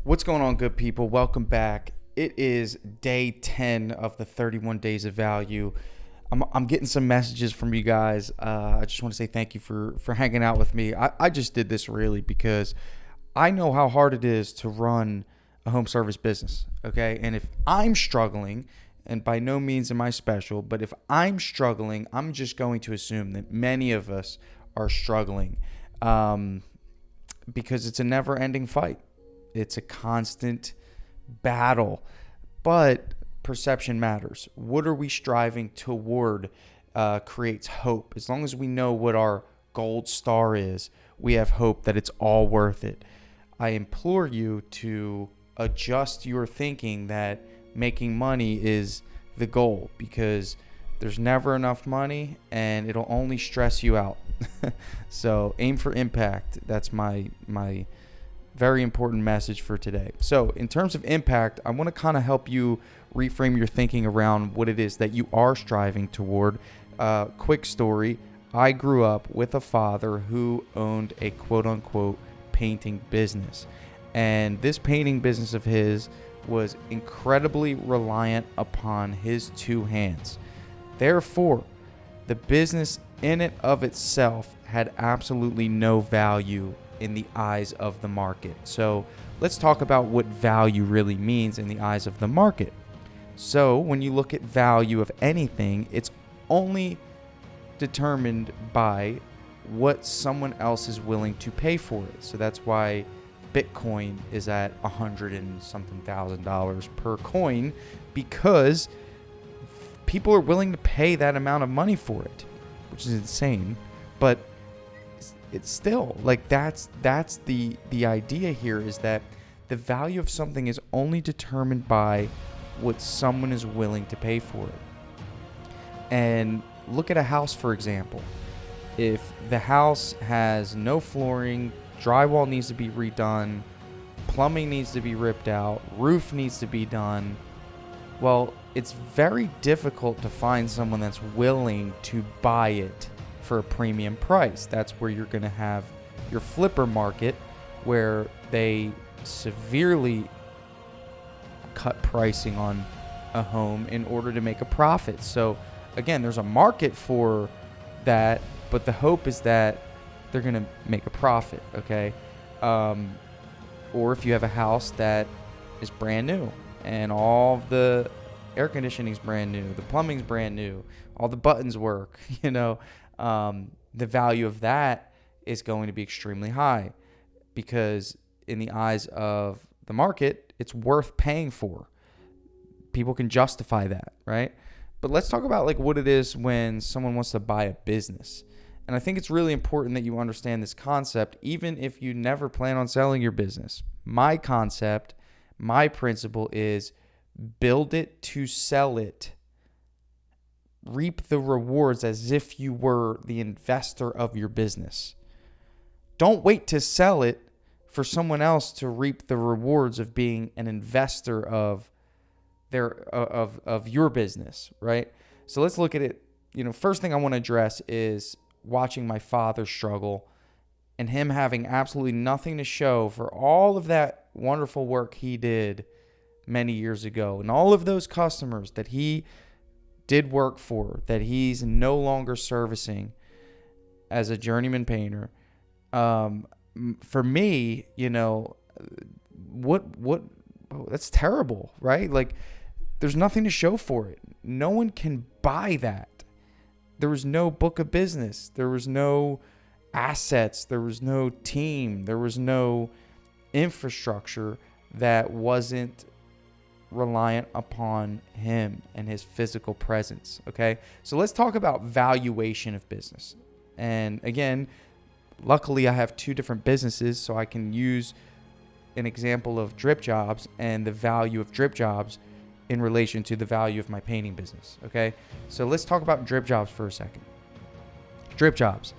What's going on, good people? Welcome back. It is day 10 of the 31 days of value. I'm getting some messages from you guys. I just want to say thank you for hanging out with me. I just did this really because I know how hard it is to run a home service business, okay? And if I'm struggling, and by no means am I special, but if I'm struggling, I'm just going to assume that many of us are struggling because it's a never-ending fight. It's a constant battle, but perception matters. What are we striving toward creates hope. As long as we know what our gold star is, we have hope that it's all worth it. I implore you to adjust your thinking that making money is the goal, because there's never enough money and it'll only stress you out. So aim for impact. That's my very important message for today. So in terms of impact, I want to kind of help you reframe your thinking around what it is that you are striving toward. Quick story. I grew up with a father who owned a quote unquote painting business. And this painting business of his was incredibly reliant upon his two hands. Therefore, the business in and of itself had absolutely no value in the eyes of the market. So let's talk about what value really means in the eyes of the market. So when you look at value of anything, it's only determined by what someone else is willing to pay for it. So that's why Bitcoin is at $100 and something thousand per coin, because people are willing to pay that amount of money for it, which is insane. But it's still like that's the idea here, is that the value of something is only determined by what someone is willing to pay for it. And look at a house, for example. If the house has no flooring, drywall needs to be redone, plumbing needs to be ripped out, roof needs to be done, well, it's very difficult to find someone that's willing to buy it for a premium price. That's where you're going to have your flipper market, where they severely cut pricing on a home in order to make a profit. So again, there's a market for that, but the hope is that they're going to make a profit, okay? Or if you have a house that is brand new and all the air conditioning's brand new, the plumbing's brand new, all the buttons work, the value of that is going to be extremely high, because in the eyes of the market, it's worth paying for. People can justify that, right? But let's talk about like what it is when someone wants to buy a business. And I think it's really important that you understand this concept, even if you never plan on selling your business. My concept, my principle is build it to sell it. Reap the rewards as if you were the investor of your business. Don't wait to sell it for someone else to reap the rewards of being an investor of your business, right? So let's look at it. First thing I want to address is watching my father struggle and him having absolutely nothing to show for all of that wonderful work he did many years ago, and all of those customers that he did work for that he's no longer servicing as a journeyman painter. For me, that's terrible, right? Like, there's nothing to show for it. No one can buy that. There was no book of business. There was no assets. There was no team. There was no infrastructure that wasn't reliant upon him and his physical presence. Okay, so let's talk about valuation of business. And again, luckily I have two different businesses, so I can use an example of drip jobs and the value of drip jobs in relation to the value of my painting business. Okay, so let's talk about drip jobs for a second. Drip jobs,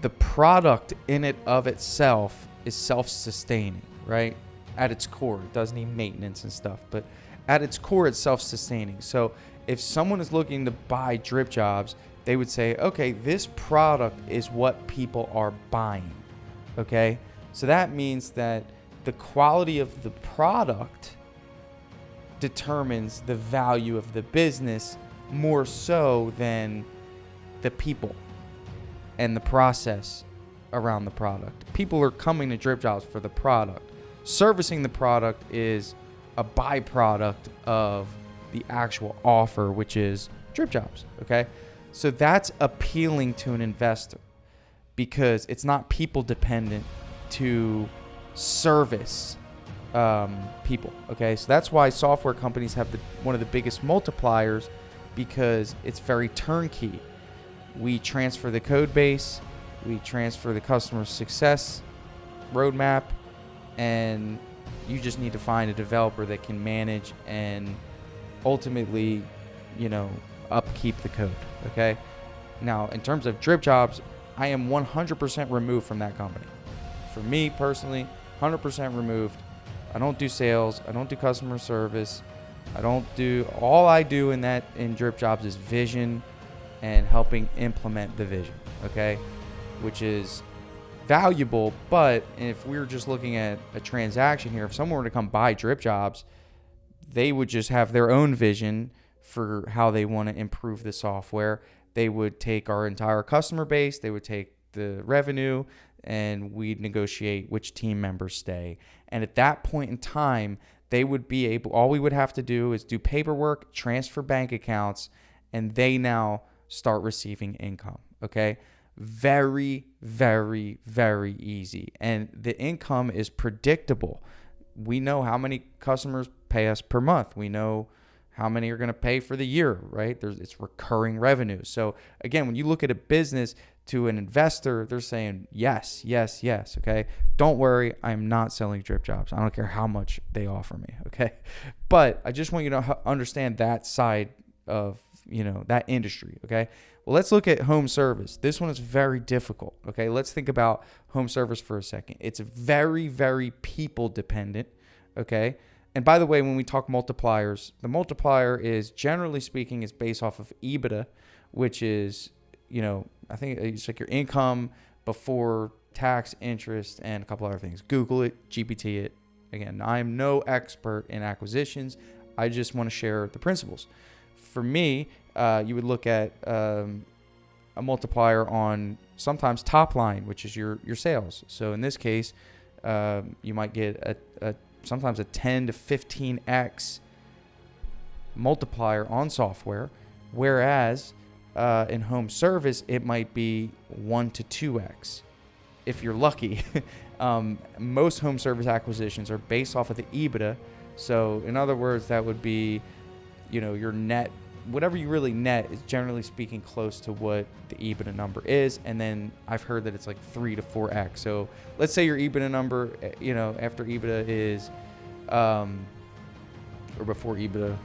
the product in it of itself is self-sustaining, right? At its core, it does need maintenance and stuff, but at its core, it's self-sustaining. So if someone is looking to buy drip jobs, they would say, okay, this product is what people are buying. Okay, so that means that the quality of the product determines the value of the business more so than the people and the process around the product. People are coming to Drip Jobs for the product. Servicing the product is a byproduct of the actual offer, which is Drip Jobs. Okay. So that's appealing to an investor because it's not people dependent to service people. Okay. So that's why software companies have one of the biggest multipliers, because it's very turnkey. We transfer the code base, we transfer the customer success roadmap, and you just need to find a developer that can manage and ultimately, upkeep the code. Okay. Now, in terms of Drip Jobs, I am 100% removed from that company. For me personally, 100% removed. I don't do sales. I don't do customer service. All I do in Drip Jobs is vision and helping implement the vision. Okay. Which is valuable. But if we were just looking at a transaction here, if someone were to come buy Drip Jobs, they would just have their own vision for how they want to improve the software. They would take our entire customer base, they would take the revenue, and we'd negotiate which team members stay. And at that point in time, they would be able, all we would have to do is do paperwork, transfer bank accounts, and they now start receiving income. Okay. Very, very, very easy. And the income is predictable. We know how many customers pay us per month. We know how many are going to pay for the year, right? It's recurring revenue. So again, when you look at a business to an investor, they're saying, yes, yes, yes. Okay. Don't worry. I'm not selling Drip Jobs. I don't care how much they offer me. Okay. But I just want you to understand that side of, that industry. Okay. Well, let's look at home service. This one is very difficult. Okay. Let's think about home service for a second. It's very, very people dependent. Okay. And by the way, when we talk multipliers, the multiplier is, generally speaking, is based off of EBITDA, which is, I think it's like your income before tax, interest, and a couple other things. Google it, GPT it. Again, I am no expert in acquisitions. I just want to share the principles. For me, you would look at a multiplier on sometimes top line, which is your sales. So in this case, you might get sometimes a 10 to 15x multiplier on software, whereas in home service, it might be 1 to 2x if you're lucky. Most home service acquisitions are based off of the EBITDA. So in other words, that would be, your net, whatever you really net is, generally speaking, close to what the EBITDA number is. And then I've heard that it's like 3 to 4x. So let's say your EBITDA number, after EBITDA is, or before EBITDA,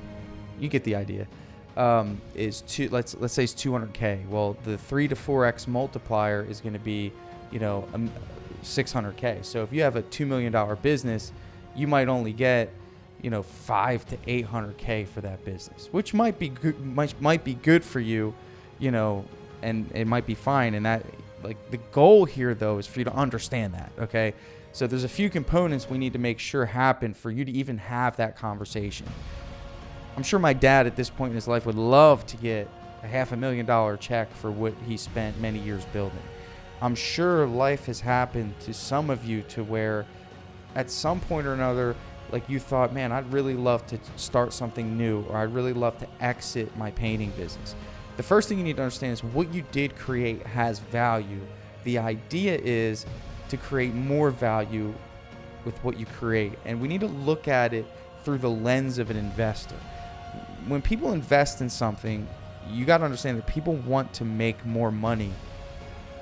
you get the idea, is let's say it's 200K. Well, the 3 to 4x multiplier is going to be, 600K. So if you have a $2 million business, you might only get, 5 to 800K for that business, which might be good, might be good for you, and it might be fine. And that, like, the goal here though is for you to understand that. Okay. So there's a few components we need to make sure happen for you to even have that conversation. I'm sure my dad at this point in his life would love to get a $500,000 check for what he spent many years building. I'm sure life has happened to some of you to where at some point or another, like, you thought, man, I'd really love to start something new, or I'd really love to exit my painting business. The first thing you need to understand is what you did create has value. The idea is to create more value with what you create. And we need to look at it through the lens of an investor. When people invest in something, you got to understand that people want to make more money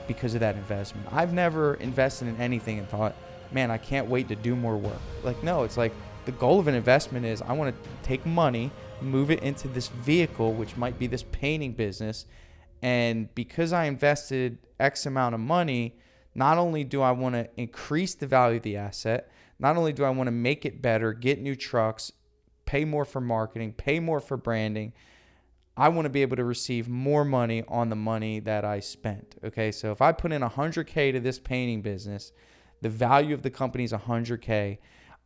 because of that investment. I've never invested in anything and thought, man, I can't wait to do more work. Like, no, it's like the goal of an investment is I want to take money, move it into this vehicle, which might be this painting business. And because I invested X amount of money, not only do I want to increase the value of the asset, not only do I want to make it better, get new trucks, pay more for marketing, pay more for branding, I want to be able to receive more money on the money that I spent. Okay, so if I put in 100K to this painting business, The value of the company is 100K.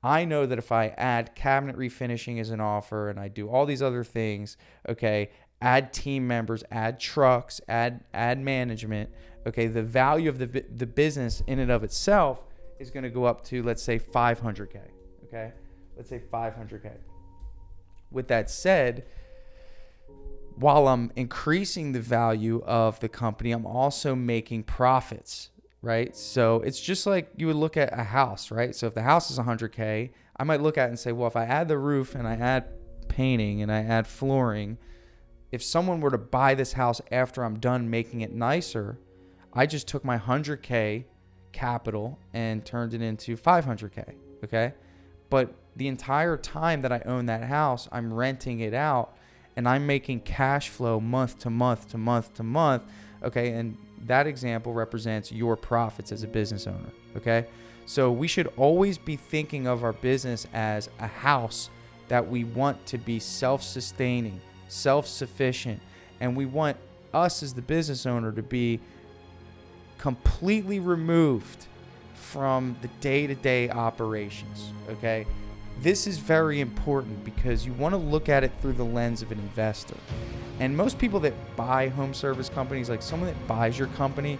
I know that if I add cabinet refinishing as an offer and I do all these other things, okay, add team members, add trucks, add management, okay, the value of the business in and of itself is going to go up to, let's say, 500K, okay? Let's say 500K. With that said, while I'm increasing the value of the company, I'm also making profits, right? So it's just like you would look at a house, right? So if the house is 100K, I might look at it and say, well, if I add the roof and I add painting and I add flooring, if someone were to buy this house after I'm done making it nicer, I just took my 100K capital and turned it into 500K, okay? But the entire time that I own that house, I'm renting it out and I'm making cash flow month to month to month to month, okay? And that example represents your profits as a business owner, okay? So we should always be thinking of our business as a house that we want to be self-sustaining, self-sufficient, and we want us as the business owner to be completely removed from the day-to-day operations, okay? This is very important because you want to look at it through the lens of an investor. And most people that buy home service companies, like someone that buys your company,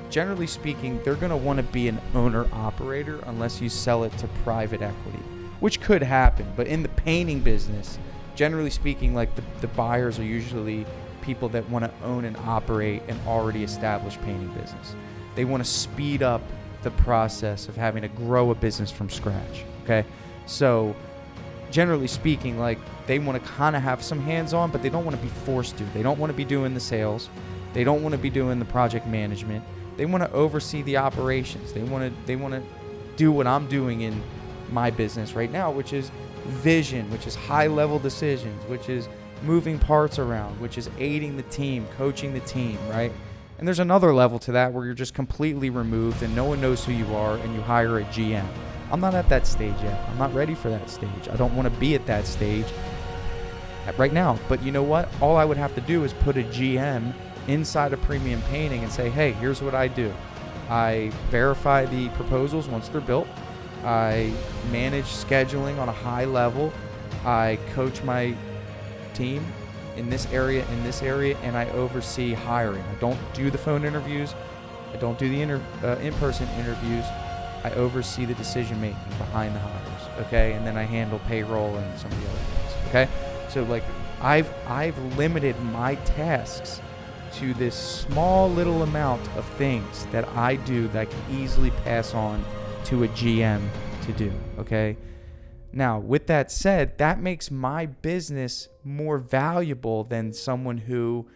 generally speaking, they're going to want to be an owner-operator unless you sell it to private equity, which could happen. But in the painting business, generally speaking, like the buyers are usually people that want to own and operate an already established painting business. They want to speed up the process of having to grow a business from scratch, okay? So generally speaking, like they want to kind of have some hands-on, but they don't want to be forced to. They don't want to be doing the sales. They don't want to be doing the project management. They want to oversee the operations. They want to do what I'm doing in my business right now, which is vision, which is high-level decisions, which is moving parts around, which is aiding the team, coaching the team, right? And there's another level to that where you're just completely removed and no one knows who you are and you hire a GM. I'm not at that stage yet. I'm not ready for that stage. I don't want to be at that stage right now. But you know what? All I would have to do is put a GM inside of Premium Painting and say, hey, here's what I do. I verify the proposals once they're built. I manage scheduling on a high level. I coach my team in this area, and I oversee hiring. I don't do the phone interviews. I don't do the in-person interviews. I oversee the decision making behind the hires, okay? And then I handle payroll and some of the other things, okay? So like I've limited my tasks to this small little amount of things that I do that I can easily pass on to a GM to do, okay? Now, with that said, that makes my business more valuable than someone who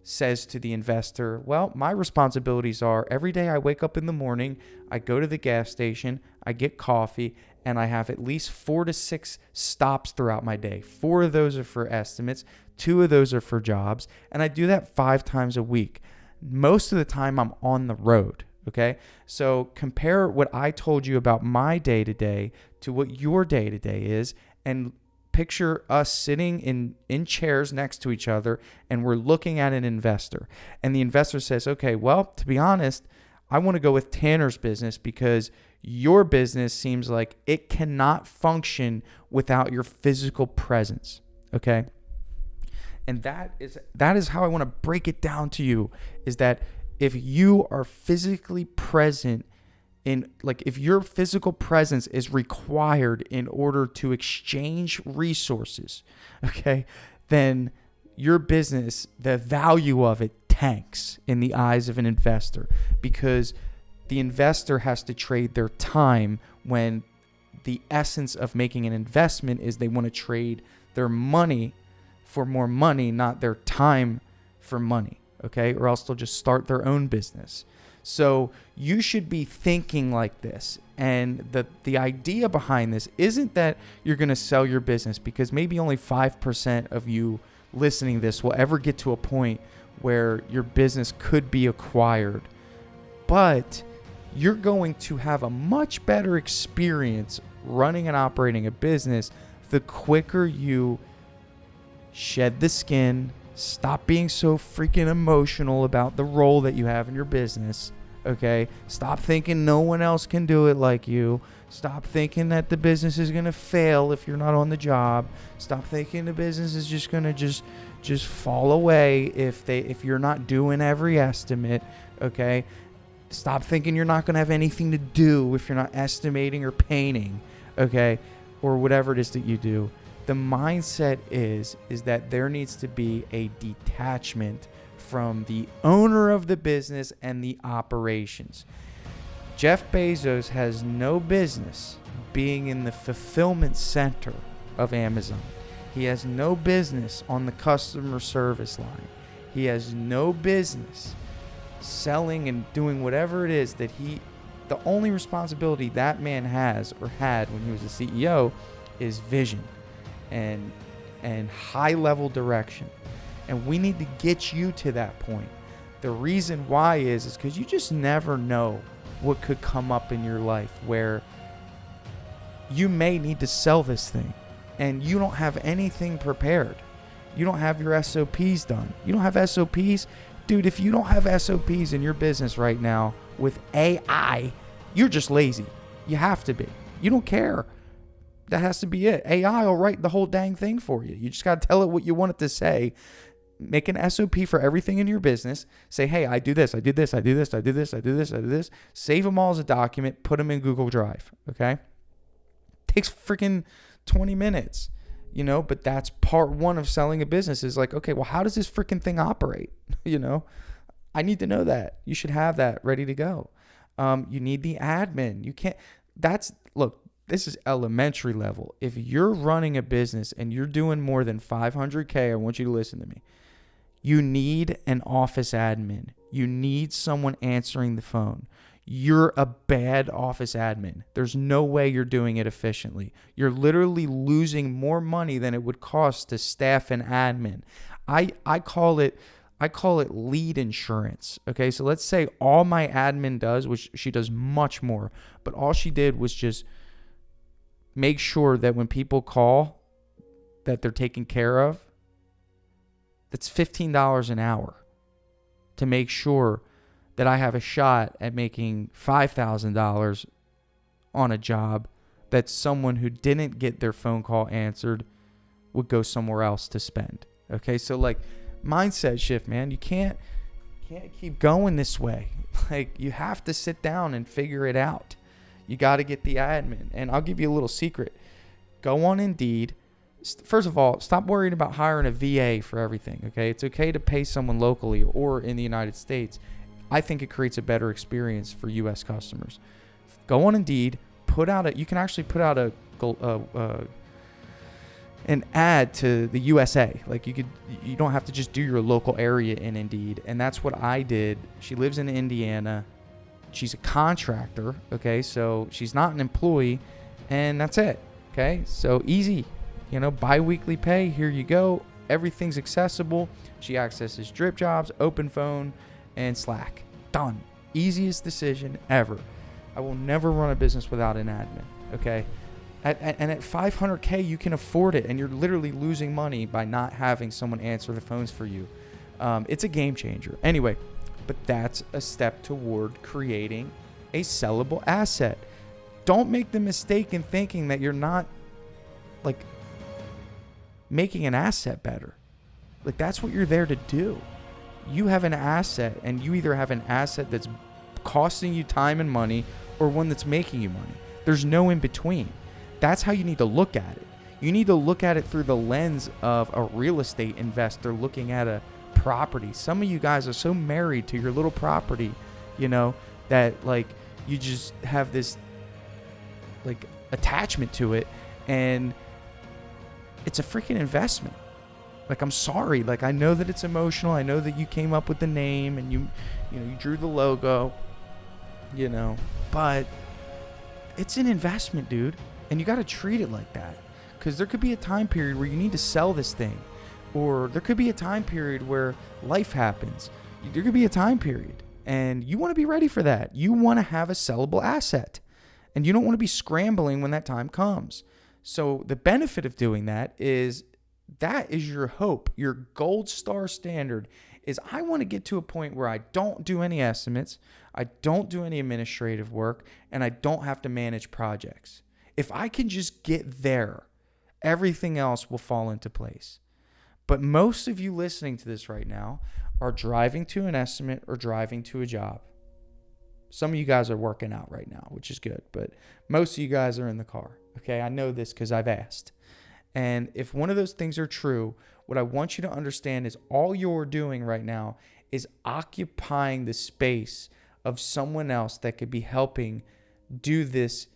says to the investor, well, my responsibilities are every day I wake up in the morning, I go to the gas station, I get coffee, and I have at least 4 to 6 stops throughout my day. 4 of those are for estimates, 2 of those are for jobs, and I do that 5 times a week. Most of the time I'm on the road, okay? So compare what I told you about my day-to-day to what your day-to-day is, and picture us sitting in chairs next to each other and we're looking at an investor. And the investor says, okay, well, to be honest, I want to go with Tanner's business because your business seems like it cannot function without your physical presence, okay? And that is how I want to break it down to you, is that if you are physically present if your physical presence is required in order to exchange resources, okay, then your business, the value of it tanks in the eyes of an investor, because the investor has to trade their time when the essence of making an investment is they want to trade their money for more money, not their time for money, okay, or else they'll just start their own business. So you should be thinking like this. And the idea behind this isn't that you're going to sell your business, because maybe only 5% of you listening to this will ever get to a point where your business could be acquired. But you're going to have a much better experience running and operating a business the quicker you shed the skin, stop being so freaking emotional about the role that you have in your business, Okay? Stop thinking no one else can do it like you. Stop thinking that the business is going to fail if you're not on the job. Stop thinking the business is just going to just fall away if you're not doing every estimate, okay? Stop thinking you're not going to have anything to do if you're not estimating or painting, okay? Or whatever it is that you do. The mindset is that there needs to be a detachment from the owner of the business and the operations. Jeff Bezos has no business being in the fulfillment center of Amazon. He has no business on the customer service line. He has no business selling and doing whatever it is that the only responsibility that man has or had when he was a CEO is vision and high level direction. And we need to get you to that point. The reason why is because you just never know what could come up in your life where you may need to sell this thing and you don't have anything prepared. You don't have your SOPs done. You don't have SOPs. Dude, if you don't have SOPs in your business right now with AI, you're just lazy. You have to be. You don't care. That has to be it. AI will write the whole dang thing for you. You just got to tell it what you want it to say. Make an SOP for everything in your business. Say, hey, I do this, I do this, I do this, I do this, I do this, I do this. Save them all as a document. Put them in Google Drive, okay? Takes freaking 20 minutes, but that's part one of selling a business is like, okay, well, how does this freaking thing operate? I need to know that. You should have that ready to go. You need the admin. You can't, look, this is elementary level. If you're running a business and you're doing more than 500K, I want you to listen to me. You need an office admin. You need someone answering the phone. You're a bad office admin. There's no way you're doing it efficiently. You're literally losing more money than it would cost to staff an admin. I call it lead insurance. Okay, so let's say all my admin does, which she does much more, but all she did was just make sure that when people call that they're taken care of. That's $15 an hour to make sure that I have a shot at making $5,000 on a job that someone who didn't get their phone call answered would go somewhere else to spend. Okay, so like mindset shift, man. You can't keep going this way. Like you have to sit down and figure it out. You got to get the admin. And I'll give you a little secret. Go on Indeed. First of all, stop worrying about hiring a VA for everything, okay? It's okay to pay someone locally or in the United States. I think it creates a better experience for U.S. customers. Go on Indeed, you can actually put out an ad to the USA. Like you don't have to just do your local area in Indeed. And that's what I did. She lives in Indiana. She's a contractor, okay? So she's not an employee, and that's it, okay? So easy. Bi-weekly pay, here you go. Everything's accessible. She accesses Drip Jobs, Open Phone, and Slack. Done. Easiest decision ever. I will never run a business without an admin, okay? And at $500K, you can afford it, and you're literally losing money by not having someone answer the phones for you. It's a game changer. Anyway, but that's a step toward creating a sellable asset. Don't make the mistake in thinking that you're not, like, making an asset better. Like that's what you're there to do. You have an asset, and you either have an asset that's costing you time and money or one that's making you money. There's no in between. That's how you need to look at it. You need to look at it through the lens of a real estate investor looking at a property. Some of you guys are so married to your little property, that like you just have this like attachment to it, and it's a freaking investment. Like, I'm sorry. Like, I know that it's emotional. I know that you came up with the name and you drew the logo, but it's an investment, dude. And you got to treat it like that, because there could be a time period where you need to sell this thing, or there could be a time period where life happens. There could be a time period, and you want to be ready for that. You want to have a sellable asset, and you don't want to be scrambling when that time comes. So the benefit of doing that is your hope, your gold star standard is I want to get to a point where I don't do any estimates, I don't do any administrative work, and I don't have to manage projects. If I can just get there, everything else will fall into place. But most of you listening to this right now are driving to an estimate or driving to a job. Some of you guys are working out right now, which is good, but most of you guys are in the car. Okay, I know this because I've asked. And if one of those things are true, what I want you to understand is all you're doing right now is occupying the space of someone else that could be helping do this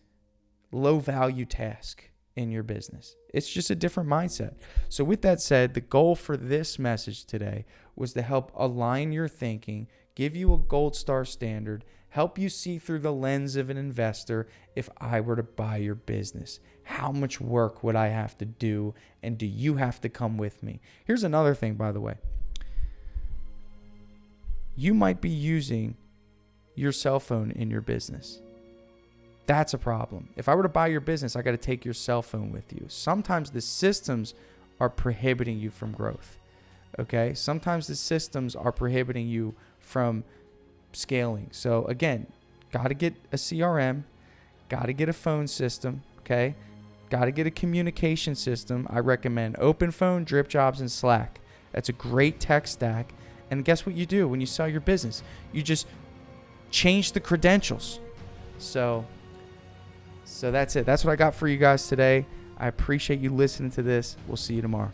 low value task in your business. It's just a different mindset. So with that said, the goal for this message today was to help align your thinking, give you a gold star standard, help you see through the lens of an investor. If I were to buy your business, how much work would I have to do? And do you have to come with me? Here's another thing, by the way. You might be using your cell phone in your business. That's a problem. If I were to buy your business, I got to take your cell phone with you. Sometimes the systems are prohibiting you from growth. Okay? Sometimes the systems are prohibiting you from scaling. So again, got to get a CRM, got to get a phone system, okay? Got to get a communication system. I recommend OpenPhone, DripJobs, and Slack. That's a great tech stack. And guess what you do when you sell your business? You just change the credentials. So that's it. That's what I got for you guys today. I appreciate you listening to this. We'll see you tomorrow.